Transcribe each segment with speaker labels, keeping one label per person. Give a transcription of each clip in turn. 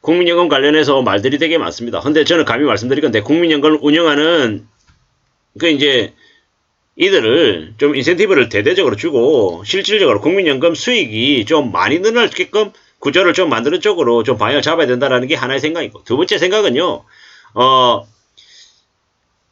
Speaker 1: 국민연금 관련해서 말들이 되게 많습니다. 근데 저는 감히 말씀드리건데 국민연금을 운영하는 이제 이들을 좀 인센티브를 대대적으로 주고 실질적으로 국민연금 수익이 좀 많이 늘어나게끔 구조를 좀 만드는 쪽으로 좀 방향을 잡아야 된다는 게 하나의 생각이고, 두 번째 생각은요.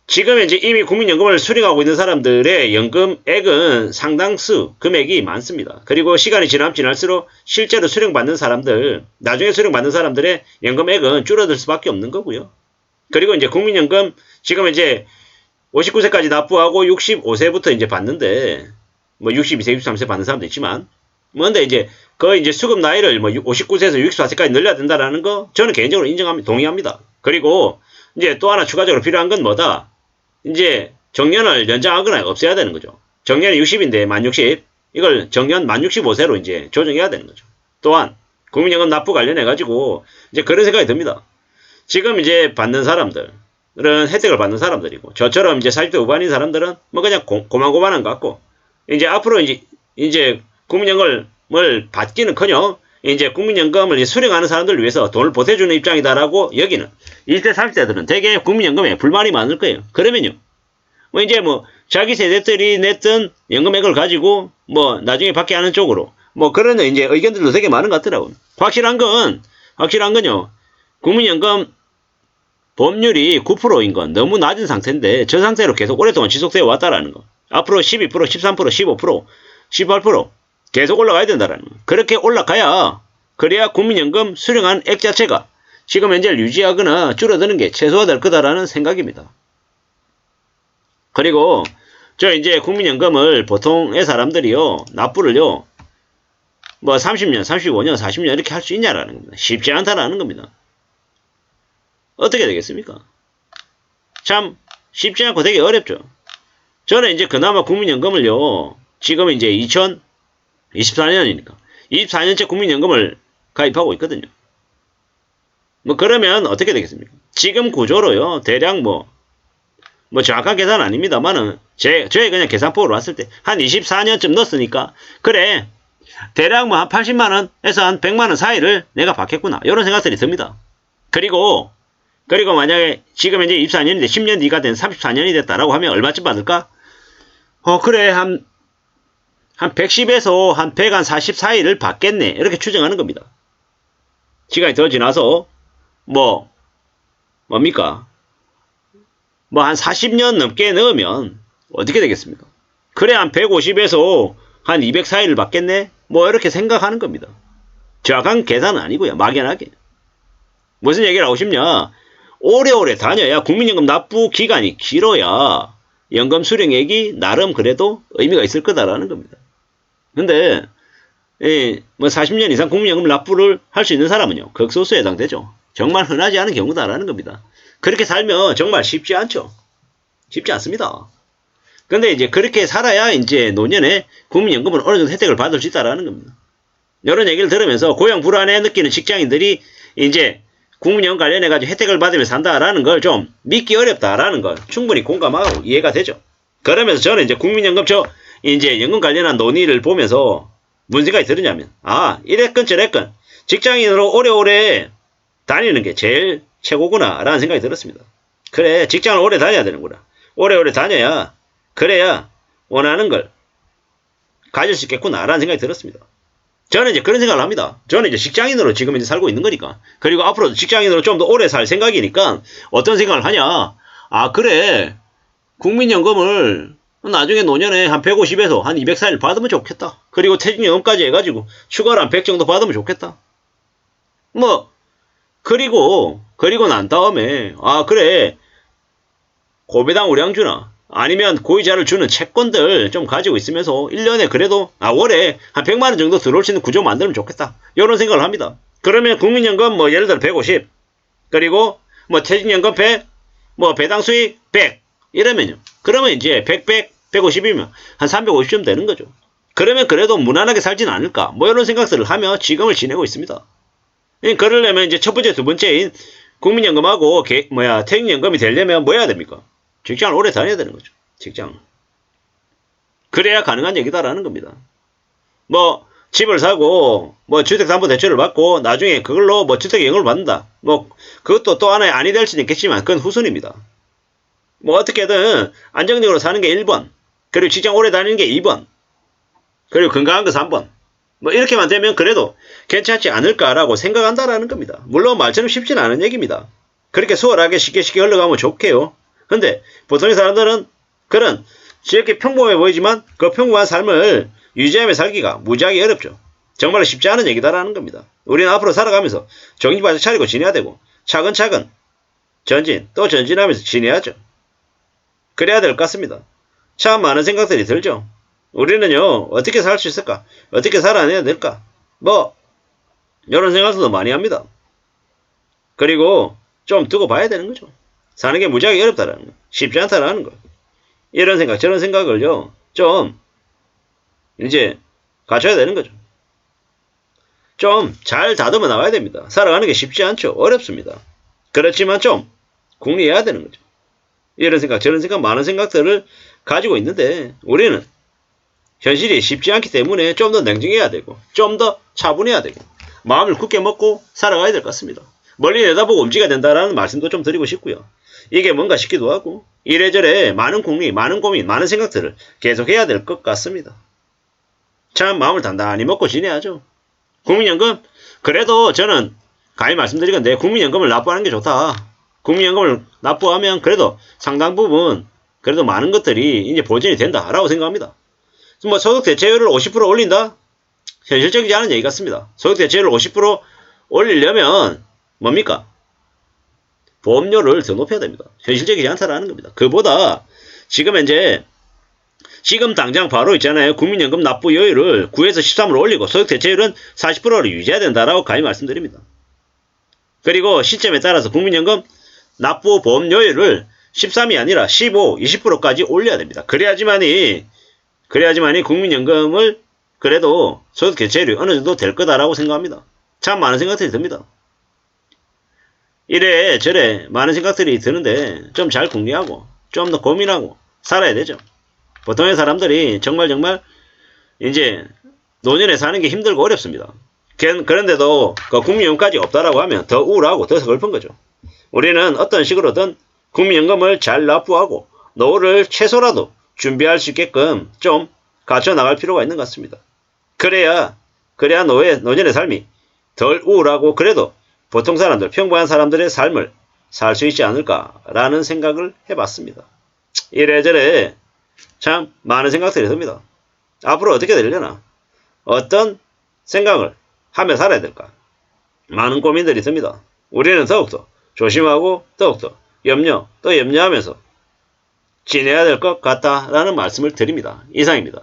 Speaker 1: 지금 이제 이미 국민연금을 수령하고 있는 사람들의 연금액은 상당수 금액이 많습니다. 그리고 시간이 지날수록 실제로 수령받는 사람들, 나중에 수령받는 사람들의 연금액은 줄어들 수밖에 없는 거고요. 그리고 이제 국민연금 지금 이제 59세까지 납부하고 65세부터 이제 받는데, 뭐 62세, 63세 받는 사람도 있지만, 근데 이제 거의 이제 수급 나이를 뭐 59세에서 64세까지 늘려야 된다라는 거 저는 개인적으로 동의합니다. 그리고 이제 또 하나 추가적으로 필요한 건 뭐다? 이제 정년을 연장하거나 없애야 되는 거죠. 정년이 60인데 만 60, 이걸 정년 만 65세로 이제 조정해야 되는 거죠. 또한 국민연금 납부 관련해 가지고 이제 그런 생각이 듭니다. 지금 이제 받는 사람들은 혜택을 받는 사람들이고, 저처럼 이제 40대 후반인 사람들은 뭐 그냥 고만고만한 것 같고, 이제 앞으로 이제 국민연금을 받기는커녕 이제 국민연금을 수령하는 사람들을 위해서 돈을 보태주는 입장이다라고 여기는 20대 30대들은 되게 국민연금에 불만이 많을 거예요. 그러면요, 뭐 이제 뭐 자기 세대들이 냈던 연금액을 가지고 뭐 나중에 받게 하는 쪽으로 뭐 그런 이제 의견들도 되게 많은 것 같더라고요. 확실한 건요, 국민연금 보험률이 9%인 건 너무 낮은 상태인데 저 상태로 계속 오랫동안 지속되어 왔다라는 거. 앞으로 12%, 13%, 15%, 18% 계속 올라가야 된다라는 거. 그렇게 올라가야, 그래야 국민연금 수령한 액 자체가 지금 현재를 유지하거나 줄어드는 게 최소화될 거다라는 생각입니다. 그리고 저 이제 국민연금을 보통의 사람들이요, 납부를요, 뭐 30년, 35년, 40년 이렇게 할 수 있냐라는 겁니다. 쉽지 않다라는 겁니다. 어떻게 되겠습니까? 참 쉽지 않고 되게 어렵죠. 저는 이제 그나마 국민연금을요, 지금 이제 2024년이니까 24년째 국민연금을 가입하고 있거든요. 뭐 그러면 어떻게 되겠습니까? 지금 구조로요, 대략 뭐 정확한 계산 아닙니다만은 저의 그냥 계산법으로 봤을 때 한 24년쯤 넣었으니까, 그래 대략 뭐 한 80만원에서 한 100만원 사이를 내가 받겠구나, 이런 생각들이 듭니다. 그리고 만약에 지금 이제 24년인데 10년 뒤가 된 34년이 됐다라고 하면 얼마쯤 받을까? 그래 한 110에서 한 140 사이를 받겠네, 이렇게 추정하는 겁니다. 시간이 더 지나서 뭡니까? 뭐 한 40년 넘게 넣으면 어떻게 되겠습니까? 그래 한 150에서 한 200 사이를 받겠네, 뭐 이렇게 생각하는 겁니다. 정확한 계산은 아니고요, 막연하게. 무슨 얘기를 하고 싶냐? 오래오래 다녀야, 국민연금 납부 기간이 길어야 연금 수령액이 나름 그래도 의미가 있을 거다라는 겁니다. 근데 뭐 40년 이상 국민연금 납부를 할 수 있는 사람은요, 극소수에 해당되죠. 정말 흔하지 않은 경우다라는 겁니다. 그렇게 살면 정말 쉽지 않죠. 쉽지 않습니다. 근데 이제 그렇게 살아야 이제 노년에 국민연금을 어느 정도 혜택을 받을 수 있다라는 겁니다. 이런 얘기를 들으면서 고용 불안해 느끼는 직장인들이 이제 국민연금 관련해가지고 혜택을 받으며 산다라는 걸 좀 믿기 어렵다라는 걸 충분히 공감하고 이해가 되죠. 그러면서 저는 이제 국민연금 이제 연금 관련한 논의를 보면서 무슨 생각이 들었냐면, 이랬건 저랬건 직장인으로 오래오래 다니는 게 제일 최고구나 라는 생각이 들었습니다. 그래, 직장을 오래 다녀야 되는구나. 오래오래 다녀야, 그래야 원하는 걸 가질 수 있겠구나 라는 생각이 들었습니다. 저는 이제 그런 생각을 합니다. 저는 이제 직장인으로 지금 이제 살고 있는 거니까. 그리고 앞으로도 직장인으로 좀 더 오래 살 생각이니까 어떤 생각을 하냐. 그래, 국민연금을 나중에 노년에 한 150에서 한 200 사이를 받으면 좋겠다. 그리고 퇴직연금까지 해가지고 추가로 한 100 정도 받으면 좋겠다. 그리고 난 다음에 그래, 고배당 우량주나 아니면 고이자를 주는 채권들 좀 가지고 있으면서 1년에 그래도 월에 한 100만원 정도 들어올 수 있는 구조 만들면 좋겠다, 이런 생각을 합니다. 그러면 국민연금 예를 들어 150, 그리고 퇴직연금 100, 배당 수익 100 이러면요, 그러면 이제 100, 150이면 한 350점 되는 거죠. 그러면 그래도 무난하게 살진 않을까, 이런 생각들을 하며 지금을 지내고 있습니다. 그러려면 이제 첫 번째, 두 번째인 국민연금하고 퇴직연금이 되려면 뭐 해야 됩니까? 직장을 오래 다녀야 되는 거죠. 직장. 그래야 가능한 얘기다라는 겁니다. 집을 사고 뭐 주택담보대출을 받고 나중에 그걸로 뭐 주택연금을 받는다. 뭐 그것도 또 하나의 안이 될 수는 있겠지만 그건 후순입니다. 뭐 어떻게든 안정적으로 사는 게 1번, 그리고 직장 오래 다니는 게 2번, 그리고 건강한 거 3번. 뭐 이렇게만 되면 그래도 괜찮지 않을까라고 생각한다라는 겁니다. 물론 말처럼 쉽지는 않은 얘기입니다. 그렇게 수월하게 쉽게 흘러가면 좋게요. 근데 보통의 사람들은 그런 이렇게 평범해 보이지만 그 평범한 삶을 유지하며 살기가 무지하게 어렵죠. 정말로 쉽지 않은 얘기다라는 겁니다. 우리는 앞으로 살아가면서 정신바짝 차리고 지내야 되고 차근차근 전진 또 전진하면서 지내야죠. 그래야 될 것 같습니다. 참 많은 생각들이 들죠. 우리는요 어떻게 살 수 있을까? 어떻게 살아내야 될까? 뭐 이런 생각도 많이 합니다. 그리고 좀 두고 봐야 되는 거죠. 사는 게 무지하게 어렵다라는 거. 쉽지 않다라는 거. 이런 생각 저런 생각을요 좀 이제 갖춰야 되는 거죠. 좀 잘 다듬어 나가야 됩니다. 살아가는 게 쉽지 않죠. 어렵습니다. 그렇지만 좀 궁리해야 되는 거죠. 이런 생각 저런 생각 많은 생각들을 가지고 있는데 우리는 현실이 쉽지 않기 때문에 좀 더 냉정해야 되고 좀 더 차분해야 되고 마음을 굳게 먹고 살아가야 될 것 같습니다. 멀리 내다보고 움직여야 된다라는 말씀도 좀 드리고 싶고요. 이게 뭔가 싶기도 하고 이래저래 많은 궁리, 많은 고민, 많은 생각들을 계속해야 될 것 같습니다. 참 마음을 단단히 먹고 지내야죠. 국민연금 그래도 저는 감히 말씀드리건데 국민연금을 납부하는 게 좋다. 국민연금을 납부하면 그래도 상당 부분 그래도 많은 것들이 이제 보전이 된다라고 생각합니다. 뭐 소득 대체율을 50% 올린다? 현실적이지 않은 얘기 같습니다. 소득 대체율을 50% 올리려면 뭡니까? 보험료를 더 높여야 됩니다. 현실적이지 않다라는 겁니다. 그보다 지금 현재 지금 당장 바로 있잖아요. 국민연금 납부여율을 9에서 13으로 올리고 소득 대체율은 40%를 유지해야 된다라고 감히 말씀드립니다. 그리고 시점에 따라서 국민연금 납부 보험료율을 13이 아니라 15, 20%까지 올려야 됩니다. 그래야지만이 국민연금을 그래도 소득 대체율이 어느 정도 될 거다라고 생각합니다. 참 많은 생각들이 듭니다. 이래 저래 많은 생각들이 드는데 좀 잘 궁리하고 좀 더 고민하고 살아야 되죠. 보통의 사람들이 정말 이제 노년에 사는 게 힘들고 어렵습니다. 그런데도 그 국민연금까지 없다라고 하면 더 우울하고 더 서글픈 거죠. 우리는 어떤 식으로든 국민연금을 잘 납부하고 노후를 최소라도 준비할 수 있게끔 좀 갖춰 나갈 필요가 있는 것 같습니다. 그래야 노년의 삶이 덜 우울하고 그래도 보통 사람들, 평범한 사람들의 삶을 살 수 있지 않을까라는 생각을 해봤습니다. 이래저래 참 많은 생각들이 듭니다. 앞으로 어떻게 되려나? 어떤 생각을 하며 살아야 될까? 많은 고민들이 듭니다. 우리는 더욱더 조심하고 더욱더 염려하면서 지내야 될 것 같다라는 말씀을 드립니다. 이상입니다.